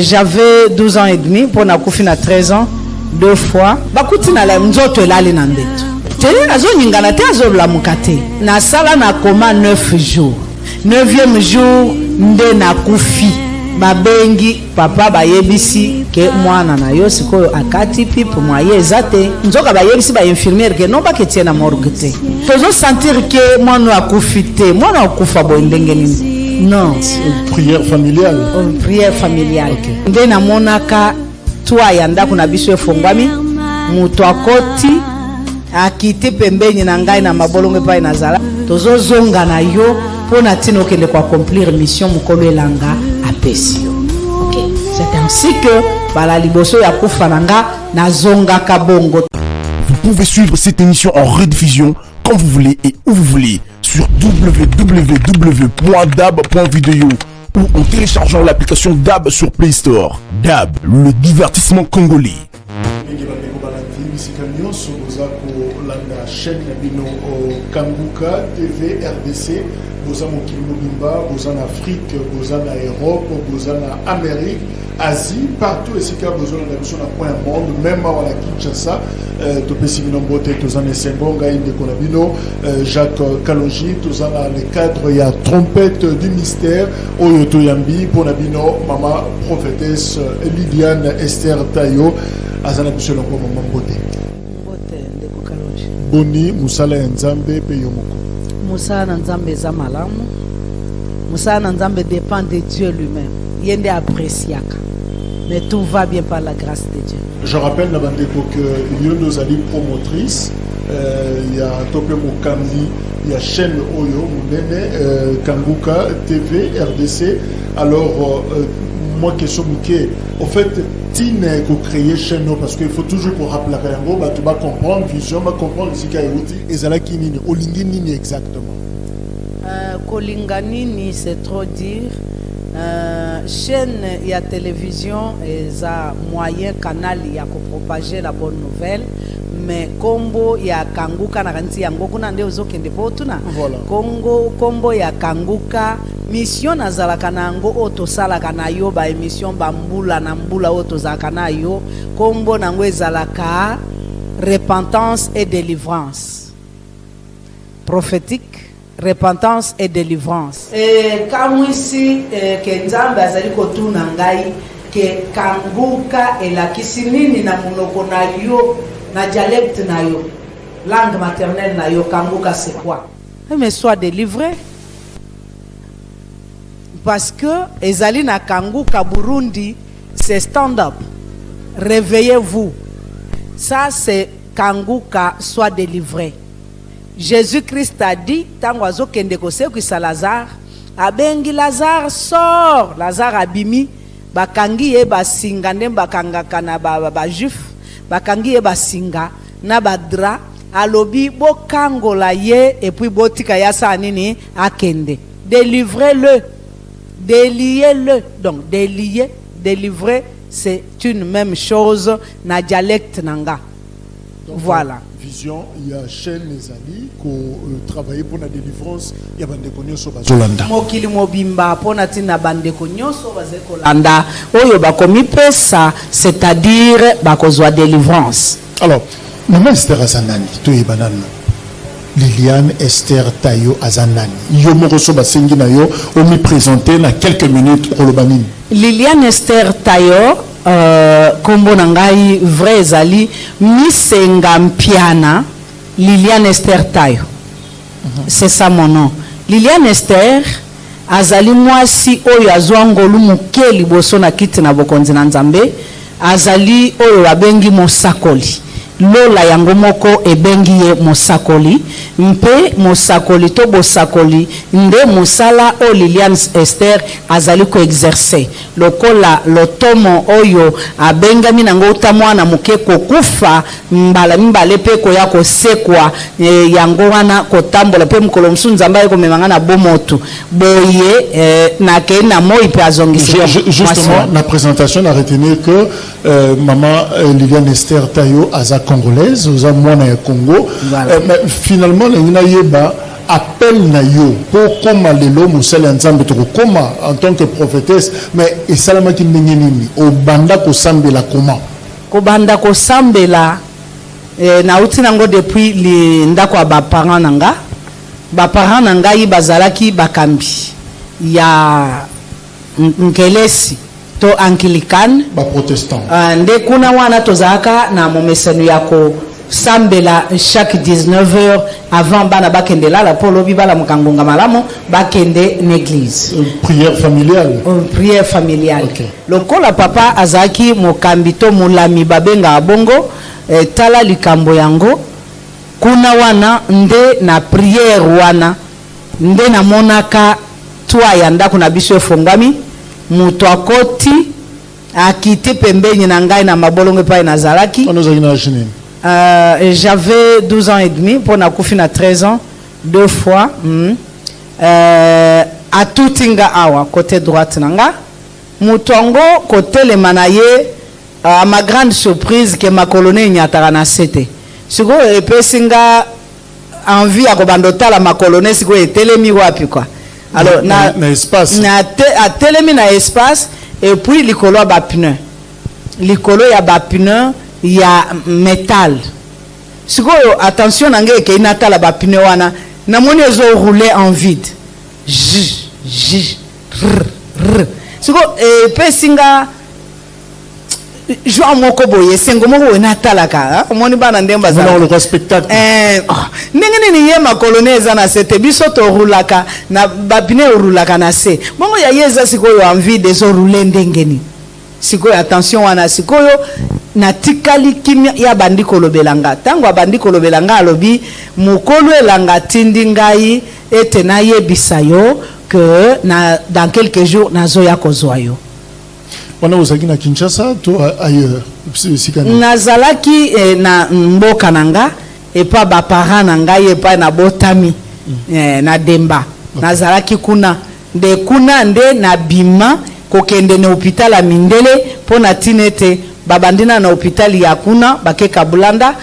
J'avais 12 ans et demi, pour Nakoufina 13 ans, 2 fois. Bakuti na la mzoto elali na mbeto. Tele nazo nyingana te azo la mukate. Na sala na koma 9 jours. 9e jour nde nakufi. Babengi papa bayebisi ke mwana na yo sikoyo akati pipe mwaye ezate. Nzoka bayebisi ba infirmière ke non ba ketie na morgue te. Tozo sentir ke mwana akufi te. Mwana akufa bo ndenge nini. Non. Prière familiale. Prière familiale. Okay. Nde na monaka toi yanda kuna biso efongwami mutu akoti akiti pembeni na ngai na mabolongo pa inazala tozo zonga na yo pona tino kende kwa accomplir mission mukolo elanga apesi yo. OK. C'est ainsi que bala liboso ya kufa nanga na zonga kabongo. Vous pouvez suivre cette émission en rediffusion quand vous voulez et où vous voulez sur www.dab.video ou en téléchargeant l'application DAB sur Play Store. DAB, le divertissement congolais. La chaîne Kanguka TV RDC, vous en Mokimobimba, vous en Afrique, vous en Europe, vous en Amérique, Asie, partout et c'est qu'il y a besoin de l'émission à point monde, même à la Kinshasa, Topessimino Bote, tous en Essembonga, Inde Konabino, Jacques Kalonji, tous en les cadres, il y a trompette du mystère, Oyoto Yambi, Ponabino, Mama prophétesse Liliane Esther Tayo, Azana Bissolongo, Maman Bote. Boni musala nzambe pe yomoko. Musala nzambe za malamu. Musala nzambe dépend de Dieu lui-même. Yende appréciaka. Mais tout va bien par la grâce de Dieu. Je rappelle Nabandeko que Yondo Zali promotrice, il y a Topé Mokambi, il y a chaîne Oyo Mounene, Kanguka TV RDC. Alors moi question bouquet. En fait Tine ko créer chaîne parce qu'il faut toujours pour rappeler la yango ba tu vas comprendre vision va comprendre ce qu'il y a et zala kinini olingi nini exactement kolinga nini c'est trop dire chaîne il y a télévision et ça moyen canal il y a ko propager la bonne nouvelle mais kombo ya Kanguka na kanti yango kuna nde ozokende po tuna kombo ya Kanguka mission nazalaka nango otosalaka na yo ba émission bambula na mbula otozalaka na yo kombo nango ezalaka repentance et délivrance prophétique repentance et délivrance kamwisi ke nzambe azali kotuna ngai ke Kanguka elakisi nini na munoko na yo na dialecte na yo langue maternelle na yo Kanguka c'est quoi mais sois délivré. Parce que ezali na Kanguka Burundi c'est stand-up. Réveillez-vous. Ça c'est Kanguka soit délivré. Jésus-Christ a dit tango azokende kosekisa Lazare abengi Lazare sort. Lazare abimi bakangi ye basinga nde bakangaka na ba juif bakangi ye basinga na badra alobi bokangola ye et puis botika yasa nini akende. Délivrez-le. Déliez-le. Donc, délier, délivrer, c'est une même chose na dialecte nanga. Donc, voilà. Vision, il y a chaîne les amis qui travaillent pour la délivrance. Il y a bande konyoso bazolanda. Mokili mobimba pona tina bande konyoso bazekolanda. Oyo bakomi pesa, c'est-à-dire bakozwa délivrance. Alors, maman Esther Azanani, to yebanana. Liliane Esther Tayo Azanani. Yo moroso basengi na yo o mi présenter na quelques minutes Rolobamini. Liliane Esther Tayo kombo nangai vrai ezali misenga mpiana Liliane Esther Tayo. C'est ça mon nom. Liliane Esther azali mwasi oyo azwa ngolu mukeli boso na kiti na bokonzi na Nzambe azali oyo babengi mosakoli. Lola yango moko ebengi ye mosakoli mpe mosakoli to bosakoli nde mosala o Liliane Esther azali ko exercer lokola lotomo oyo abengami nango utamwana muke kokufa mbala mbale pe ko ya kosekwa yango wana kotambola pe mukolo msunza mbaye ko memangana bomoto boye na kena moi pe azongisi justement la présentation a retenu que maman Liliane Esther Tayo azak congolaise, oza mwana ya Congo. Voilà. Mais finalement, l'engina yeba appel na yo pour koma lelo musali nzambe to koma en tant que prophétesse, mais esalama ki ndenge nini o banda ko sambela comment? Ko banda ko sambela na uti nango depuis li ndako ya ba parents nanga. Ba parents nanga yi bazalaki bakambi ya nkelesi to anglican Ba protestant. Nde kuna wana tozaka na momesano yako sambela chaque 19h avant bana bakende la polo bibala mukangonga malamu bakende l'église. Prière familiale. Prière familiale. Okay. Lokola papa azaki mokambi to mulami babenga abongo tala likambo yango kuna wana nde na prière wana nde na monaka twa ya ndako na biso efongami mutu akoti akiti pembeni na ngai na mabolongo pa nazalaki. On nous a imaginé. J'avais 12 ans et demi pour na kufi na 13 ans 2 fois à tutinga awa côté droite nanga mutongo côté le manaye à ma grande surprise que ma colonie nyataka na sete siko epesinga envie ya kobandota la ma colonie siko etelemi wapi quoi. Alors na espace na atelemi na espace et puis likolo ba pneu likolo ya ba pneu ya métal. Sikoyo attention nange ke inatala ba pneu wana na moni ezo rouler en vide. Siko pesinga joa moko boye sengo moko inatala ka moni bana ndemba za le spectacle. Ndenge ni yema colonnaise na sete biso to roulaka na ba pneu roulaka na se. Bongo ya yeza sikoyo en vide ezo rouler ndengeni. Sikoyo attention wana sikoyo na tikali kimia ya bandiko lobelanga tango bandiko lobelanga alobi mukolo elanga tindi ngai ete na yebisa yo que dans quelques jours nazo ya kozwa yo. Wana uzaki na Kinshasa to ailleurs nazalaki na mboka nanga epa ba parents nanga epa na botami na Demba. Nazalaki kuna nde na bima kokende na hôpital ya Mindele pona tinete babandina na hôpital ya kuna bakeka bulanda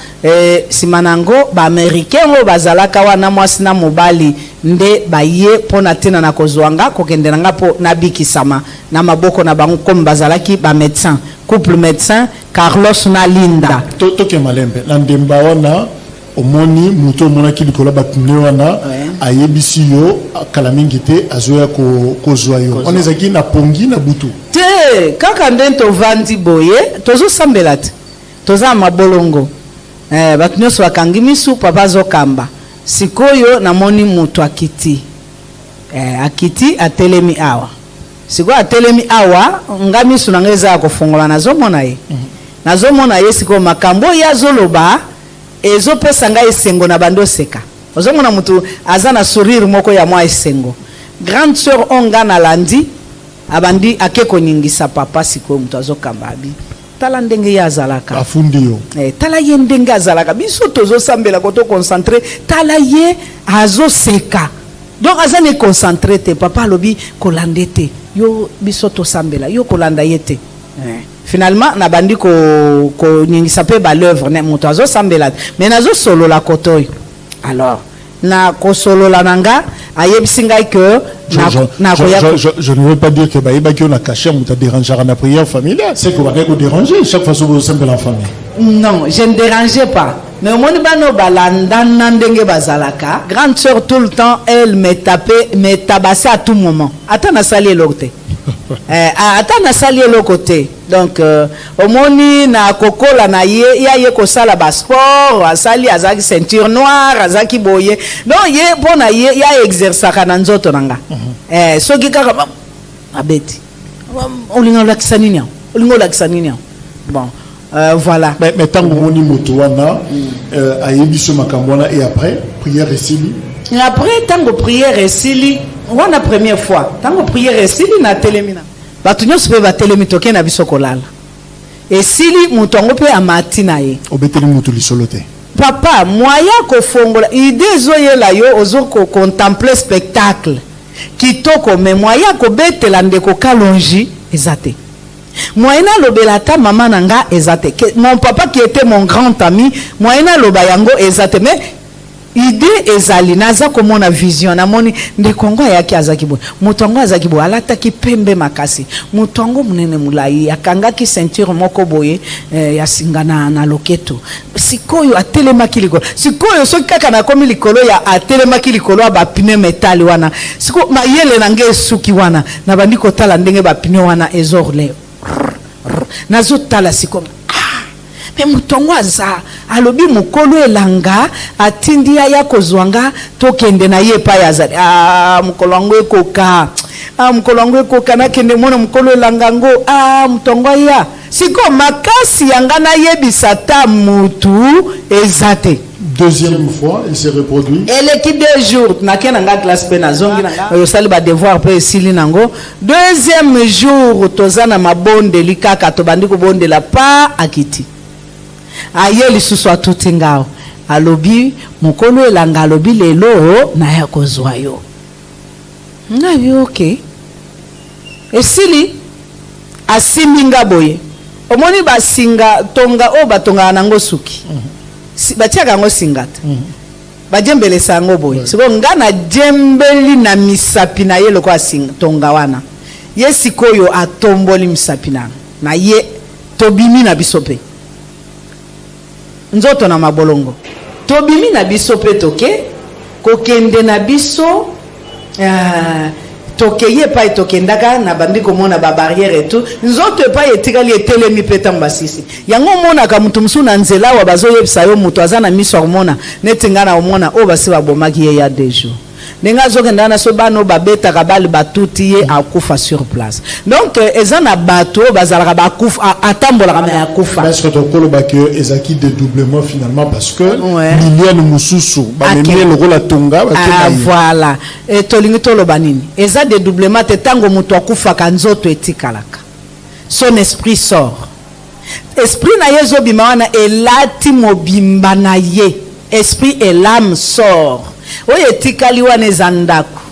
simanango ba américain ngo bazalaka wana mwasi na mobali nde baye pona tina na kozwanga kokende nanga po na bikisama na maboko na bango comme bazalaki ba médecin couple médecin Carlos na Linda to ke malembe na Ndemba wana omoni muto mona ki likola batune wana ayebisi yo kala mingi te azoya kozwa yo on ezaki na pongi na butu te kaka ndento vandi boye tozo sambela te toza mabolongo batu nyonso bakangi misu papa zokamba sikoyo namoni mutu akiti akiti atelemi awa sikoyo atelemi awa ngamisu nanga eza ya kofongola nazomona ye nazomona ye sikoyo makambo ya zoloba ezo pesa ngai esengo na bando seka ozomona mutu azana sourire moko ya mwa esengo grande sœur onga na landi abandi akeko ningisa papa sikoyo mutu azokamba abi tala ndenge ya azalaka afundi yo tala ye ndenge azalaka biso tozo sambela ko to concentrer tala ye azoseka donc azane concentrer te papa lobi kolandete yo biso to sambela yo kolanda yete finalement na bandi ko ningisa pe ba l'œuvre ne mutu azosambela mais nazo solo la kotoyo alors na ko solo la nanga ayebsinga que je ne veux pas dire que baïba qui on a caché on t'a dérangé à la prière familiale c'est qu'on va vous déranger chaque fois que vous semblez en famille non je ne dérangeais pas mais au monde bano balanda ndenge bazalaka grande sœur tout le temps elle me tapait me tabassait à tout moment attends na sali l'autre attends na sali l'autre côté donc au moni na kokola na ye ko sala ba sport asali azaki ceinture noire azaki boye donc ye pona ye ya exercer na nzoto nanga soki kaka abeti olinga lakisa nini bon voilà mais tant que moni moto wana ayebiso makambo wana et après prière esili après tango prière esili wana première fois tango prière esili na telemina batu nyonso pe batelemi toke na biso kolala esili mutu yango pe amati na ye obeteli mutu lisolo te papa moya kofongola idée ezoyela yo ozo contempler spectacle kitoko me moya kobetela ndeko kalongi eza te moyena lobelata maman nanga ezate mon papa qui était mon grand ami moyena lobayango ezate mais idée ezali naza komona vision namoni ndekongo yaki azaki boy mutongo azaki boy alata ki pembe makasi mutongo munene mulai akanga ki ceinture moko boye ya singana na loketo sikoyo atelema kilikolo sikoyo soki kaka na komi likolo ya atelema kilikolo ba pine metal wana siko mayele nange suki wana na bandi kotala ndenge ba pine wana ezorle nazo tala siko mais mutongo aza alobi mukolo elanga atindi ya kozwanga tokende na ye pa yazali mukolo wangu ekoka mukolo wangu ekoka na kende mona mukolo elanga ngo mutongo ya siko makasi yanga na yebisa ta mutu ezate. Deuxième fois, il s'est reproduit. Et l'équipe 2 jours, na kenanga classe pe na zongi na sali ba devoir pe sili nango. Deuxième jour tozana mabonde likaka to bandiko bonde la pa akiti. Aye lisusu atuti ngao alobi mukolo elanga alobi lelo na ya kozwa yo ngabi okay esili asiminga boye omoni basinga tonga o batonga nango suki batiaka ngo singata bajembele sango boye siko ngana jembeli na misapi na ye loko asinga tonga wana ye sikoyo atomboli misapi na ye tobimi na bisope nzoto na mabolongo tobimi na biso pe toke kokende na biso tokeye pa tokendaka na bandi komona ba barrière et tout nzoto pa etikali etelemi petamba sisi yango mona ka mutu musu na nzela wa bazoyebisa yo mutu azana miso hormona netingana omona o basi babomaki ye ya 2 jours nenga zokenda na so bano babeta kabali batuti ye akufa sur place donc ezana bato bazalaka bakufa atambola kama akufa parce que tokolo ba que ezaki dédoublement finalement parce que Liliane Mususu ba memie loko la tonga ba voilà et tolingi toloba nini eza dédoublement te tango mutu akufa kanzoto etikalaka son esprit sort esprit na yezo bimana elati mobimba na ye esprit et l'âme sort oye tikali wana eza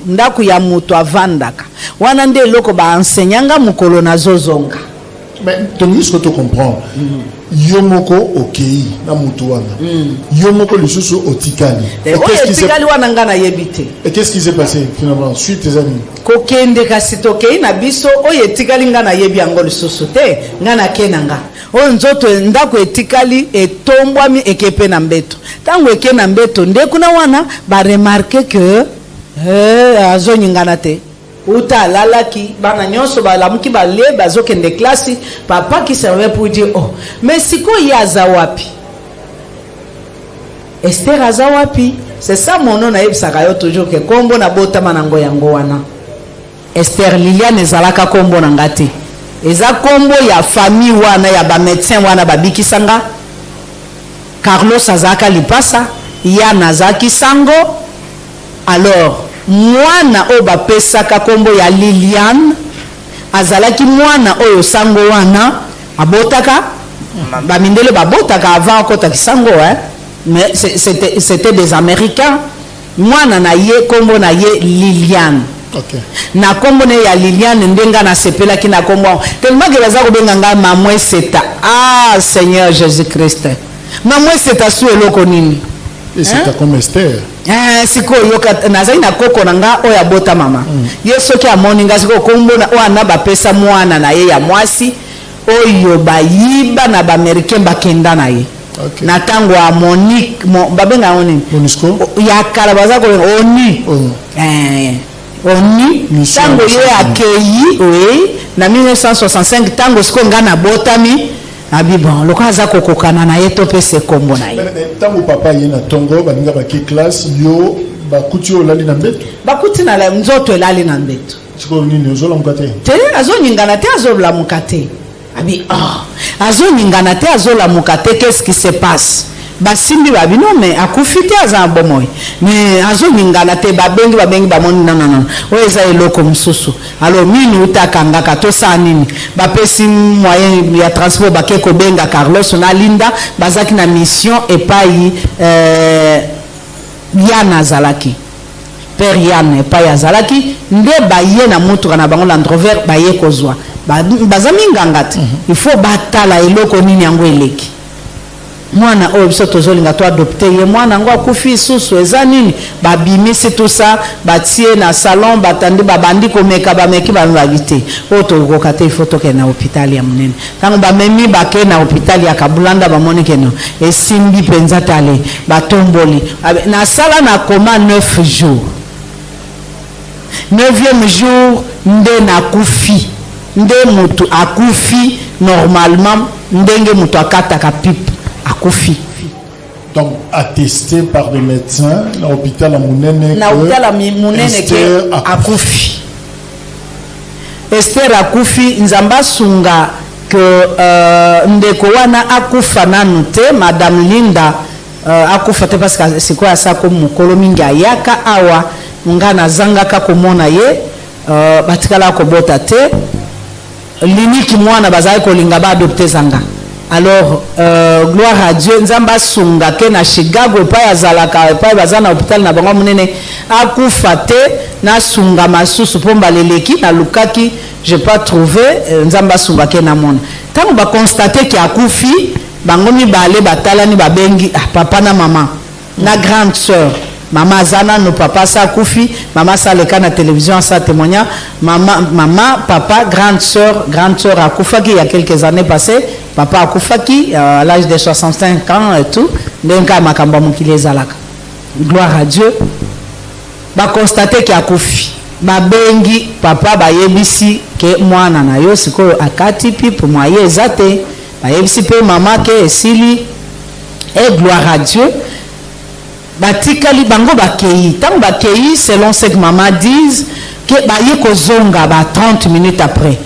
ndaku ya mutu avandaka wana nde eloko baenseignanga mukolo na zozonga mais toni ce que tu comprends yomoko okei na mutu wana yomoko lisusu otikali oye tikali wana nga na yebite et qu'est-ce qui s'est passé finalement suite tes amis kokende kasi tokei na biso oye tikali nga na yebi yango lisusu te nga na kenanga oyo nzoto ndako etikali etombwami ekepe na mbeto tango eke na mbeto nde kuna wana ba remarquer que azonyingana te uta alalaki bana nyonso balamuki bale bazokende klasi papa qui servait pour dire oh mais siko ya aza wapi Esther aza wapi c'est ça mon nom na yebisaka yo toujours que kombo na botama nango yango wana Esther Liliane ezalaka kombo na ngati eza kombo ya famille wana ya ba médecin wana babikisanga Carlos azaka lipasa Yana azaki sango alors mwana o bapesaka kombo ya Liliane azalaki mwana oyo sango wana abotaka bamindele babotaka avant kota kisango mais c'était des Américains mwana na ye kombo na ye Liliane. Okay. Na kombo ne ya Liliane ndenga na sepela ki na kombo tellement que baza ko benga nga mamwe seta Seigneur Jésus Christ mamwe seta su eloko nini et c'est comme Esther siko yoka nazali na koko nanga oya bota mama yeso ki amoni nga siko kombo na wana bapesa mwana na ye ya mwasi oyo bayiba na ba américain bakenda na ye. Okay. Na tango a Monique babenga oni Monisco ya kala baza ko oni oni tango ye accueilli oui na 1965 tango siko ngana botami abi bon loka za kokokana na ye to pese kombo na ye tango papa ye na tongo baninga ba ki classe yo bakuti o lali na mbeto bakuti na la nzoto elali na mbeto siko nini ozola mukate te azonyingana te azola mukate abi azonyingana te azola mukate qu'est-ce qui se passe basimbi babi non mais akufite aza bomoy mais azonyingana te babengi bamoni non oeza eloko mususu alors mini utakangaka to sa nini bapesi moyen ya transport bakeko benga Carlos na Linda bazaki na mission epai Yana zalaki Père Yann epai azalaki nde baye na mutuka na bango Land Rover baye kozwa bazami nganga te il faut batala eloko nini yango eleki mwana oyo biso tozolinga to adopte ye mwana ngo akufi susu eza nini babimisi tout ça batie na salon batandi babandi komeka bameki bamibaki te oyo tokoka te il faut tokende na hôpital ya monene ntango bamemi bake na hôpital ya kabulanda bamoni keno esimbi mpenza tale batomboli nasala na koma 9 jours 9e jour nde nakufi nde mutu akufi normalement ndenge mutu akataka pipe akufi. Donc attesté par les médecins à l'hôpital à Mounene que akufi. Esther akufi nzamba sunga que ndeko wana akufa nanu te madame Linda akufa te parce que c'est quoi ça comme mukolo mingi ayaka awa ngana zangaka komona ye batikala kobota te liniki mwana bazali kolinga ba adopter zanga. Alors gloire à Dieu nzamba sunga ke na Chicago pa yazalaka pa bazana hôpital na bango munene akufa te na sunga masusu pomba leleki na lukaki j'ai pas trouvé nzamba sunga ke na mona tango ba constater ki akufi bango mibale batalani babengi papa na mama na grande sœur Maman Zana, nos papas, ça Koufi, maman ça le cas na télévision, ça témoignage, maman, papa, grande sœur à Koufaki, il y a quelques années passées, papa à Koufaki, à l'âge de 65 ans et tout, donc à Makamba Moukile Zalaka. Gloire à Dieu. Ba constater qu'il y a Koufi. Ba bengi, papa, ba yebisi, que moi nana yo, siko akati pipe, moi yezate, ba yebisi pe maman ke esili, et gloire à Dieu. Batikali bango bakei tant bakei selon ce que maman disent que baye kozonga ba 30 minutes après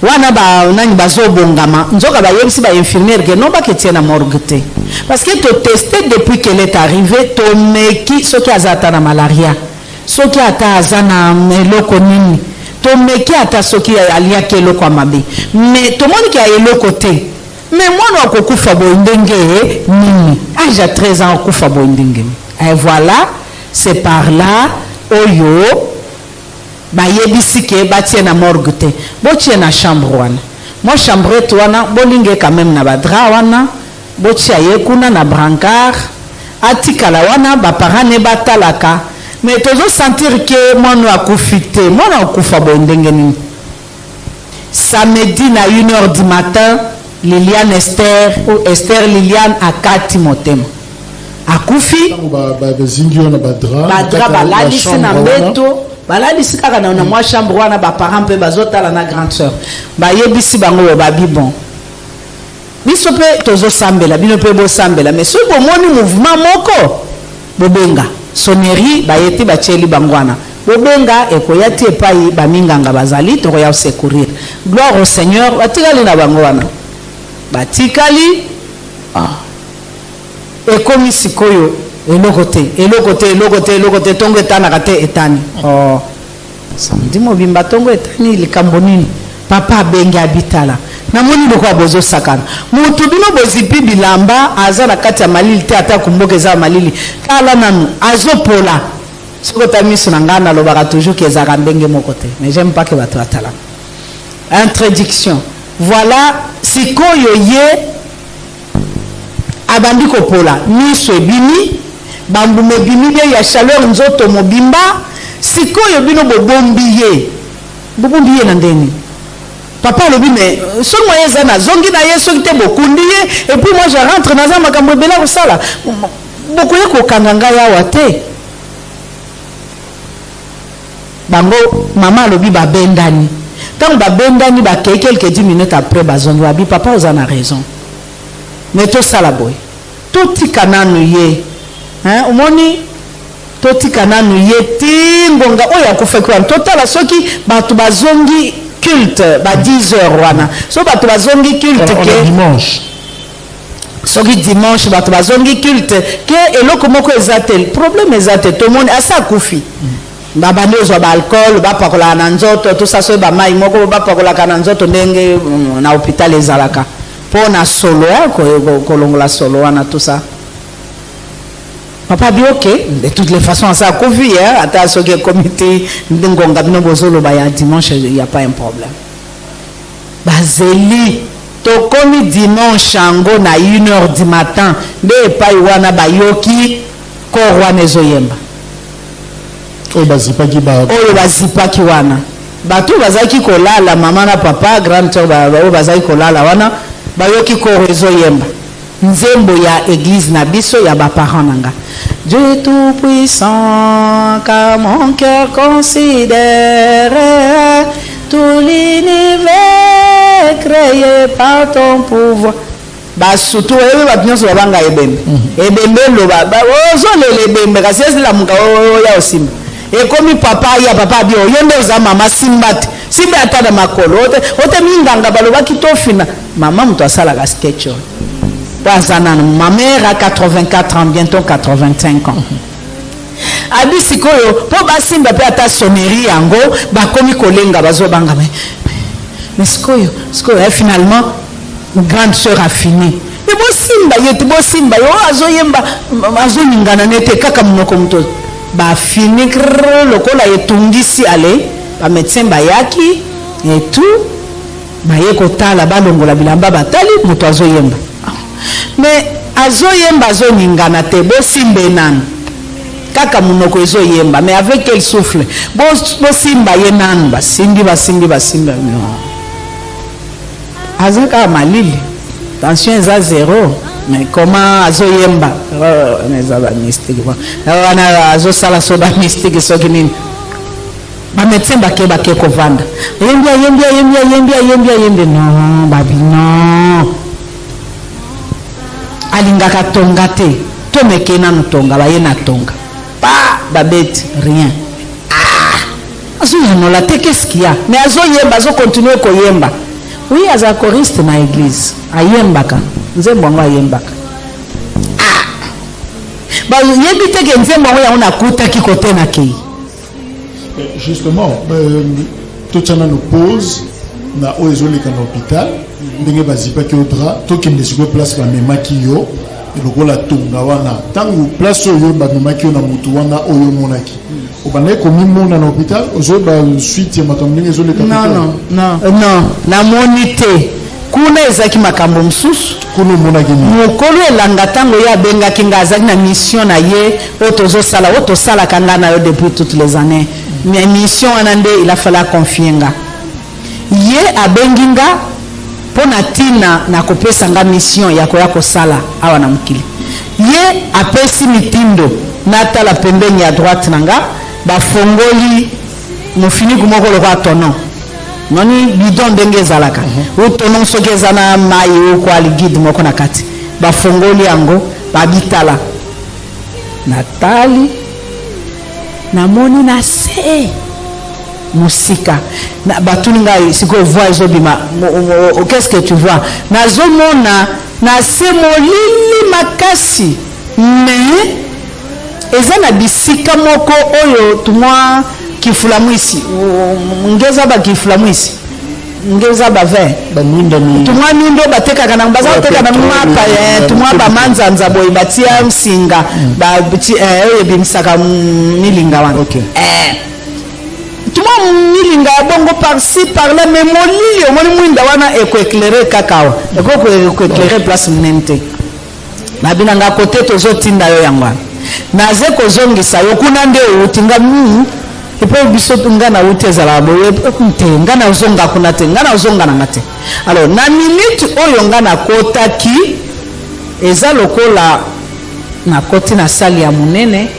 wana ba nani bazobongama nzoka ba yebisi ba infirmière que non ba ketie na morgue te parce que to testé depuis qu'elle est arrivée to meki soki azata na malaria soki ata azana meloko nini to meki ata soki alia keloko amabe mais to moni ki eloko te mais moi no kokufa bo ndenge nini âge à 13 ans kokufa bo ndenge. Et voilà, c'est par là, oyo, ba yebisi ke ba tie na morgue te. Bo tie na chambre wana. Mo chambre to wana, bo linge quand même na ba dra wana, bo tie yekuna na brancard, atikala wana ba parane batalaka. Mais tozo sentir que moi no akufite, moi no akufa bo ndenge ni. Samedi na 1h du matin, Liliane Esther ou Esther Liliane akati motema. Akufi badra balalisi na mbeto balalisi kaka na mwa chambre wana ba parents pe bazotala na grande sœur bayebisi bango babi bon biso pe tozo sambela bino pe bo sambela mais so bomoni mouvement moko bobenga sonnerie bayeti bacheli bangwana bobenga ekoyati epai baminganga bazali to ya secourir gloire au Seigneur batikali na bango wana batikali et comme sikoyo elokote tongo etana kate etani oh samedi mobimba tongo etani likambo nini papa bengi abitala namoni lokwa bozo sakana mutu bino bozipi bilamba aza na kati ya malili te ata kumboka za malili kala nanu azopola soko tamiso na ngana lobaka toujours que ezaka ndenge moko te mais j'aime pas que bato atala introduction voilà sikoyo ye abandi kopola miso ebimi bambume ebimi bie ya chaleur nzoto mobimba sikoyo bino bobombi ye na ndeni papa alobi me soki moye eza na zongi na ye soki te bokundi ye et puis moi je rentre naza makambo ebele kosala bokoye kokanga ngai awa te bango mama alobi babendani ntango babendani bakei quelques 10 minutes après bazongi babi papa oza na raison mais tout ça la boy tout tikananu ye hein omoni tout tikananu ye tingonga oya kufaki wana totala soki batu bazongi culte ba 10h wana so batu bazongi culte ke dimanche soki dimanche batu bazongi culte ke eloko moko ezate problème ezate to monde asa kufi babandi ozwa ba alcool bapakola na nzoto tout ça so ba mai moko bapakola kana nzoto ndenge na hôpital ezalaka pour na solo kolongola solo wana tout ça papa dit ok de toutes les façons ça convie hein ata soki comité ngonga bino bozolo ba ya dimanche il y a pas un problème bazeli tokomi dimanche yango na 1h du matin nde epai wana bayoki kor wana ezoyemba oyo bazipaki wana bato bazalaki kolala mama na papa grande sœur oyo bazalaki kolala wana bayoki kor ezoyemba nzembo ya église na biso ya baparent nanga. Dieu tout puissant, car mon cœur considère tout l'univers créé par ton pouvoir. Basutu ewe batunyo so banga ebembe. Ebembe lo baba ozo lele ebembe kasi la muka ya osimba. Ekomi papa ya papa bio yende za mama simbati. Simba atada makolo. Ote minganga balobaki tofina. Mama mtu asala ka sketch. Ma mère a 84 ans, bientôt 85 ans. Abi sikoyo, po basimba pe ata sonnerie yango, bakomi kolenga bazo banga mais sikoyo, finalement grande sœur a fini. Mais bo simba yo azoyemba azo ningana nete kaka munoko muto. Ba fini lokola etungisi ale, ba médecin bayaki et tout. Baye kotala balongola bilamba batali muto azoyemba. Mais azoyemba azoningana te bosimbe nanu kaka munoko ezoyemba mais avec quel souffle bosimba ye nanu basimbi non azaka malili tension eza zéro mais comment azoyemba eza ba mystique wana azosala so ba mystique soki nini bamédecin bake kovanda yembi non babi non alingaka tonga te to mekena nutonga bayena tonga pa babeti rien azo yanola te qu'est-ce qu'il y a mais azo yemba azo continuer koyemba oui aza choriste na église ayembaka nzembo ngo ayembaka ba yebi te ke nzembo ngo ya ona kuta ki kote na kei justement tout ça nous pose na oezoleka na hôpital ndenge bazipaki odra tokende siko place bamemaki yo lokola tonga wana ntango place oyo bamemaki yo na mutu wana oyo monaki obandaki komimona na hôpital ozoyeba suite ya makambo ndenge ezoleka non namoni te kuna ezalaki makambo mosusu kuna omonaki mokolo elanga ntango ye abengaki nga azalaki na mission na ye oyo tozosala oyo tosalaka nga na yo depuis toutes les années mais mission wana nde il a fallu confier nga ye abengi nga pona tina na kopesa nga mission ya koya kosala awa na mokili ye apesi mitindo natala pembeni ya droite nanga bafongoli mofiniku moko lokwa tonon noni bidon ndenge ezalaka tonon soki eza na mai okwa ligide moko na kati bafongoli yango babitala natali namoni na se musika na batuninga siko voix ezobima qu'est-ce que tu vois nazomona na se molili makasi mais eza na bisika moko oyo tumwa kifulamwisi ngeza ba kifulamwisi ngeza ba vin tumwa mindo batekaka na baza bateka na mapa tumwa ba manzanza boy batia msinga ba oyo bimisaka milinga wana tuma milinga bongo par-ci par-là mais molili omoni mwinda wana ekoéclairer kakawa ekoéclairer place munente nabina nga kote tozotinda yo yango naze kozongisa yo kuna nde utinga epo biso nga na uti ezala boye te nga na zonga kuna te nga na zonga na te alors na minute oyo nga na kotaki eza lokola na koti na sali ya munene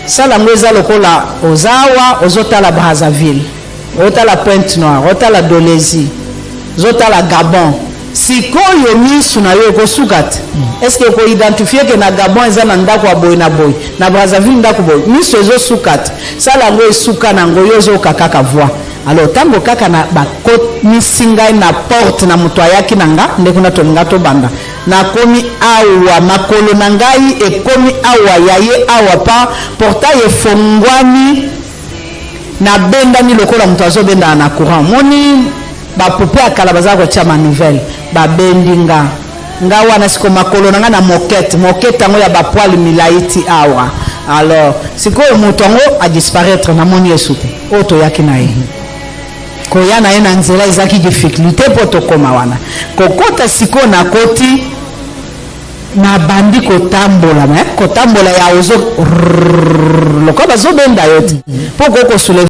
sala ngo eza lokola ozawa ozotala Brazzaville ozotala Pointe Noire ozotala Dolezi ozotala Gabon sikoyo misu na yo kosuka te est-ce que ko identifier que na Gabon eza na ndako ya boy na boy na Brazzaville ndako boy misu ezosuka te sala ngo esuka na ngo yo zokaka ka voix alors tango kaka na bakot misinga na porte na muto ayaki nanga ndeko na tolinga to banda na komi awa makolo na ngai ekomi awa yaye awa pa portail efongwani na benda ni lokola muto azobenda na courant moni ba poupée akala baza ko tia ma nouvelle ba bendinga nga wana siko makolo nanga na moquette ngo ya ba poil milaiti awa alors siko muto ngo a disparaître na moni esute oto yaki na ye koya na ye na nzela ezaki difficulté po tokoma wana kokota siko na koti na bandi kotambola ya ozo lokola bazobenda yo te po koko souleve